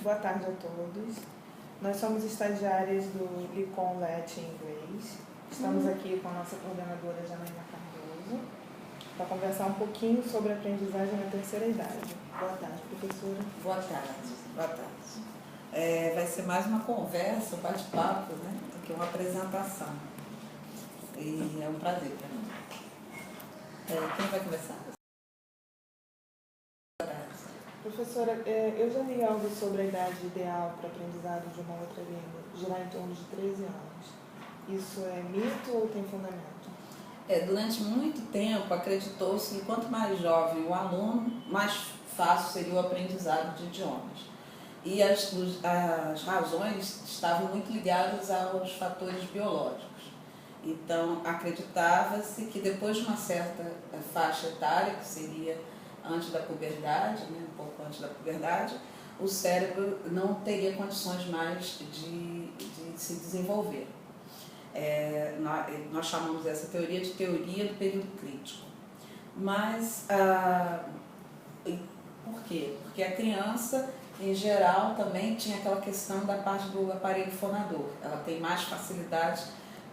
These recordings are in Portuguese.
Boa tarde a todos. Nós somos estagiárias do Licom LET em inglês. Estamos aqui com a nossa coordenadora Janaína Cardoso para conversar um pouquinho sobre aprendizagem na terceira idade. Boa tarde, professora. Boa tarde, boa tarde. Vai ser mais uma conversa, um bate-papo, né, do que uma apresentação. E é um prazer para mim. Quem vai começar? Professora, eu já li algo sobre a idade ideal para aprendizado de uma outra língua, girar em torno de 13 anos. Isso é mito ou tem fundamento? Durante muito tempo acreditou-se que quanto mais jovem o aluno, mais fácil seria o aprendizado de idiomas. E as razões estavam muito ligadas aos fatores biológicos. Então, acreditava-se que depois de uma certa faixa etária, que seria antes da puberdade, né, um pouco antes da puberdade, o cérebro não teria condições mais de se desenvolver. Nós chamamos essa teoria de teoria do período crítico. Mas, por quê? Porque a criança, em geral, também tinha aquela questão da parte do aparelho fonador. Ela tem mais facilidade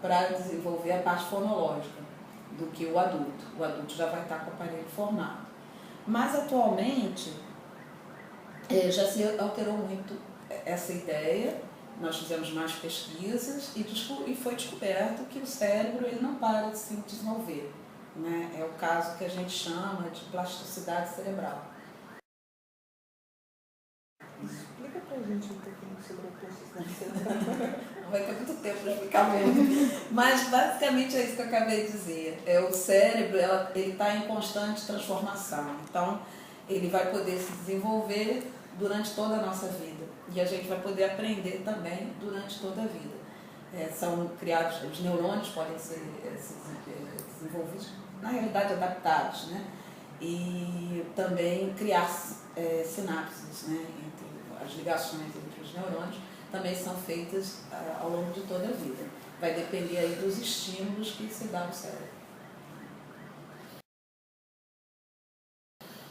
para desenvolver a parte fonológica do que o adulto. O adulto já vai estar com o aparelho formado. Mas, atualmente, já se alterou muito essa ideia. Nós fizemos mais pesquisas e foi descoberto que o cérebro ele não para de se desenvolver, né? É o caso que a gente chama de plasticidade cerebral. Explica pra gente um pouquinho sobre a plasticidade cerebral. Não vai ter muito tempo para explicar mesmo. Mas basicamente é isso que eu acabei de dizer. O cérebro ele está em constante transformação. Então ele vai poder se desenvolver durante toda a nossa vida. E a gente vai poder aprender também durante toda a vida. São criados, os neurônios podem ser desenvolvidos, na realidade adaptados, né? E também criar sinapses, né? Entre as ligações entre os neurônios também são feitas ao longo de toda a vida. Vai depender aí dos estímulos que se dá ao cérebro.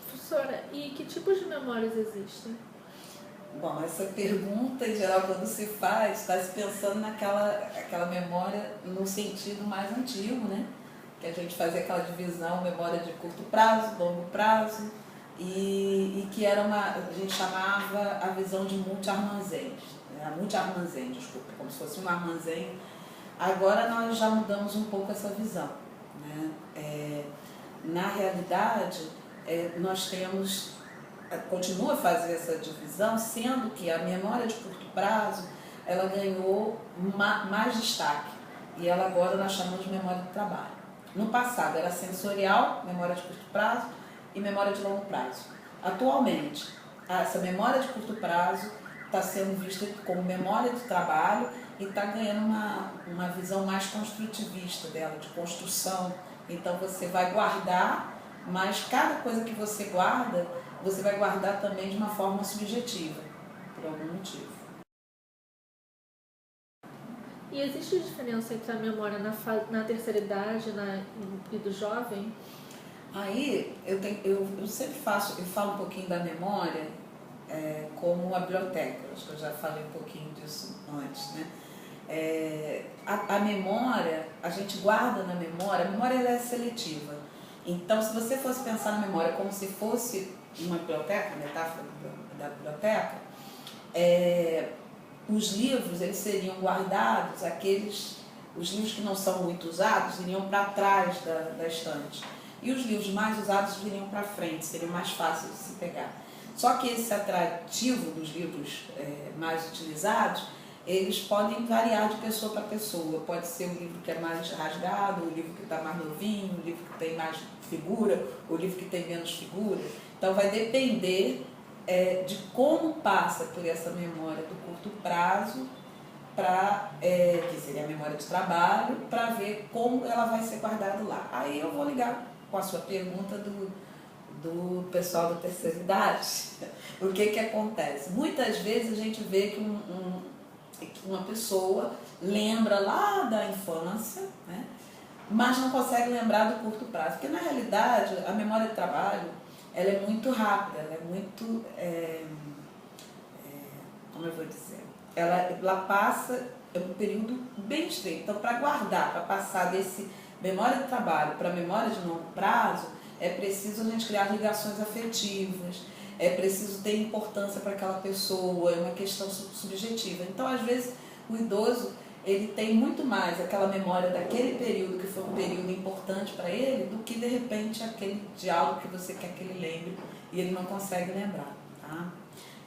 Professora, e que tipos de memórias existem? Bom, essa pergunta, em geral, quando se faz, está se pensando naquela memória no sentido mais antigo, né? Que a gente fazia aquela divisão, memória de curto prazo, longo prazo, e que era a gente chamava a visão de multi-armazéns, desculpa, como se fosse um armazém. Agora nós já mudamos um pouco essa visão, né? Na realidade, nós continua a fazer essa divisão, sendo que a memória de curto prazo ela ganhou mais destaque e ela agora nós chamamos de memória de trabalho. No passado era sensorial, memória de curto prazo e memória de longo prazo. Atualmente, essa memória de curto prazo está sendo vista como memória de trabalho e está ganhando uma visão mais construtivista dela, de construção. Então você vai guardar, mas cada coisa que você guarda, você vai guardar também de uma forma subjetiva, por algum motivo. E existe diferença entre a memória na terceira idade e do jovem? Aí, eu sempre falo um pouquinho da memória como a biblioteca, acho que eu já falei um pouquinho disso antes, né? A memória, a gente guarda na memória, a memória ela é seletiva. Então, se você fosse pensar na memória como se fosse uma biblioteca, a metáfora da biblioteca, os livros eles seriam guardados, os livros que não são muito usados iriam para trás da estante. E os livros mais usados viriam para frente, seriam mais fáceis de se pegar. Só que esse atrativo dos livros mais utilizados, eles podem variar de pessoa para pessoa. Pode ser o livro que é mais rasgado, o livro que está mais novinho, o livro que tem mais figura, o livro que tem menos figura. Então vai depender de como passa por essa memória do curto prazo, que seria a memória de trabalho, para ver como ela vai ser guardada lá. Aí eu vou ligar com a sua pergunta do pessoal da terceira idade. O que acontece? Muitas vezes a gente vê que uma pessoa lembra lá da infância, né? Mas não consegue lembrar do curto prazo. Porque, na realidade, a memória de trabalho ela é muito rápida, ela é muito como eu vou dizer, ela passa um período bem estreito. Então, para guardar, para passar desse memória de trabalho para memória de longo prazo, é preciso a gente criar ligações afetivas, é preciso ter importância para aquela pessoa, é uma questão subjetiva. Então, às vezes, o idoso, ele tem muito mais aquela memória daquele período que foi um período importante para ele, do que, de repente, aquele diálogo que você quer que ele lembre e ele não consegue lembrar. Tá?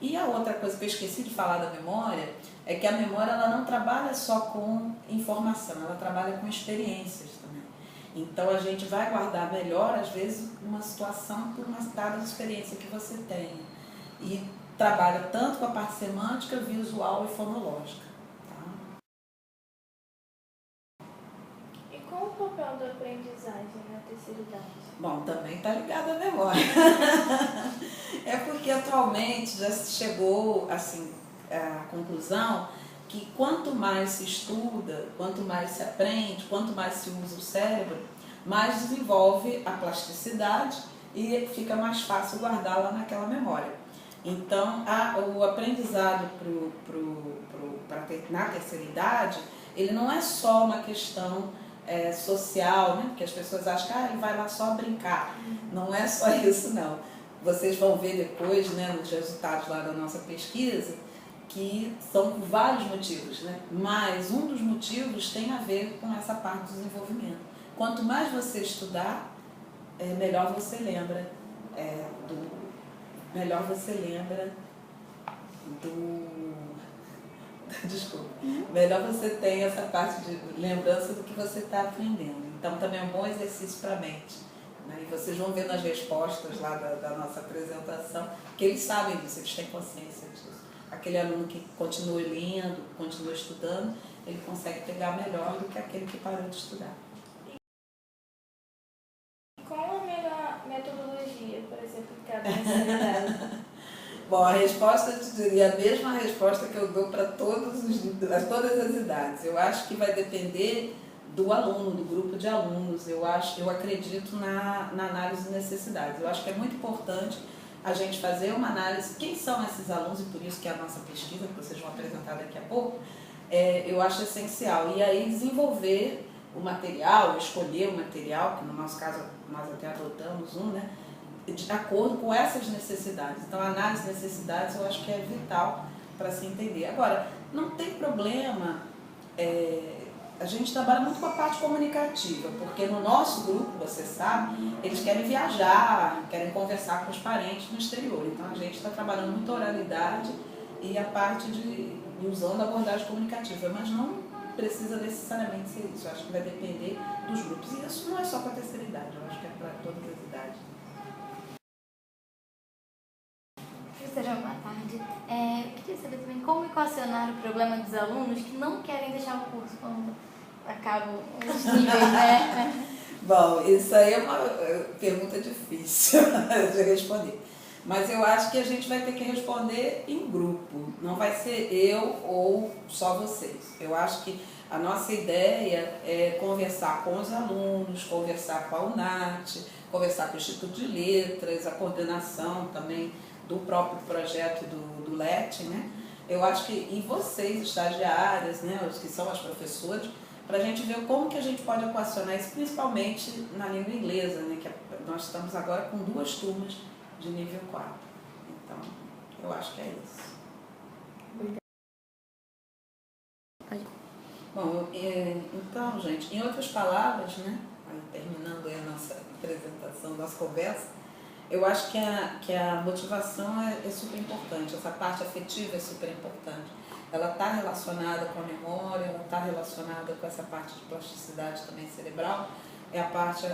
E a outra coisa que eu esqueci de falar da memória é que a memória ela não trabalha só com informação, ela trabalha com experiências também. Então a gente vai guardar melhor, às vezes, uma situação por uma dada experiência que você tem. E trabalha tanto com a parte semântica, visual e fonológica. Tá? E qual o papel da aprendizagem na terceira idade? Bom, também está ligado à memória. É porque atualmente já se chegou assim, à conclusão que quanto mais se estuda, quanto mais se aprende, quanto mais se usa o cérebro, mais desenvolve a plasticidade e fica mais fácil guardá-la naquela memória. Então, o aprendizado na terceira idade, ele não é só uma questão social, né? Porque as pessoas acham que ele vai lá só brincar. Não é só isso, não. Vocês vão ver depois, né, nos resultados lá da nossa pesquisa, que são por vários motivos, né? Mas um dos motivos tem a ver com essa parte do desenvolvimento. Quanto mais você estudar, melhor você lembra desculpa. Melhor você tem essa parte de lembrança do que você está aprendendo. Então também é um bom exercício para a mente. Né? E vocês vão ver nas respostas lá da nossa apresentação que eles sabem disso, eles têm consciência disso. Aquele aluno que continua lendo, continua estudando, ele consegue pegar melhor do que aquele que parou de estudar. Qual a melhor metodologia para ser aplicada nessa idade? Bom, a resposta, eu te diria a mesma resposta que eu dou para todas as idades. Eu acho que vai depender do aluno, do grupo de alunos. Eu acredito na análise de necessidades. Eu acho que é muito importante a gente fazer uma análise, quem são esses alunos, e por isso que é a nossa pesquisa, que vocês vão apresentar daqui a pouco, eu acho essencial. E aí desenvolver o material, escolher o material, que no nosso caso nós até adotamos né, de acordo com essas necessidades. Então a análise de necessidades eu acho que é vital para se entender. Agora, não tem problema, a gente trabalha muito com a parte comunicativa, porque no nosso grupo, você sabe, eles querem viajar, querem conversar com os parentes no exterior. Então a gente está trabalhando muito a oralidade e a parte de usando a abordagem comunicativa, mas não precisa necessariamente ser isso. Eu acho que vai depender dos grupos. E isso não é só para a terceira idade, eu acho que é para todas as idades. Professora, boa tarde. Eu queria saber também como equacionar o problema dos alunos que não querem deixar o curso quando acabam os níveis, né? Bom, isso aí é uma pergunta difícil de responder. Mas eu acho que a gente vai ter que responder em grupo. Não vai ser eu ou só vocês. Eu acho que a nossa ideia é conversar com os alunos, conversar com a UNAT, conversar com o Instituto de Letras, a coordenação também do próprio projeto do LET, né? Eu acho que, e vocês, estagiárias, né, os que são as professoras, para a gente ver como que a gente pode equacionar isso, principalmente na língua inglesa, né, que nós estamos agora com 2 turmas de nível 4. Então, eu acho que é isso. Bom, então, gente, em outras palavras, né, terminando aí a nossa apresentação, nossa conversa, eu acho que a motivação é super importante, essa parte afetiva é super importante. Ela está relacionada com a memória, ela está relacionada com essa parte de plasticidade também cerebral, é a parte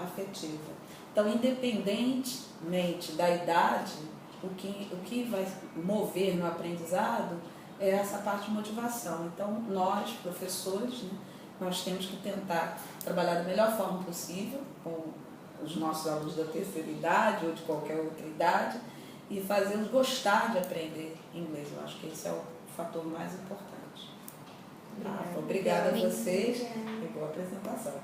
afetiva. Então, independentemente da idade, o que vai mover no aprendizado é essa parte de motivação. Então, nós, professores, né, nós temos que tentar trabalhar da melhor forma possível com os nossos alunos da terceira idade ou de qualquer outra idade e fazê-los gostar de aprender inglês. Eu acho que esse é o fator mais importante. Obrigada a vocês e boa apresentação.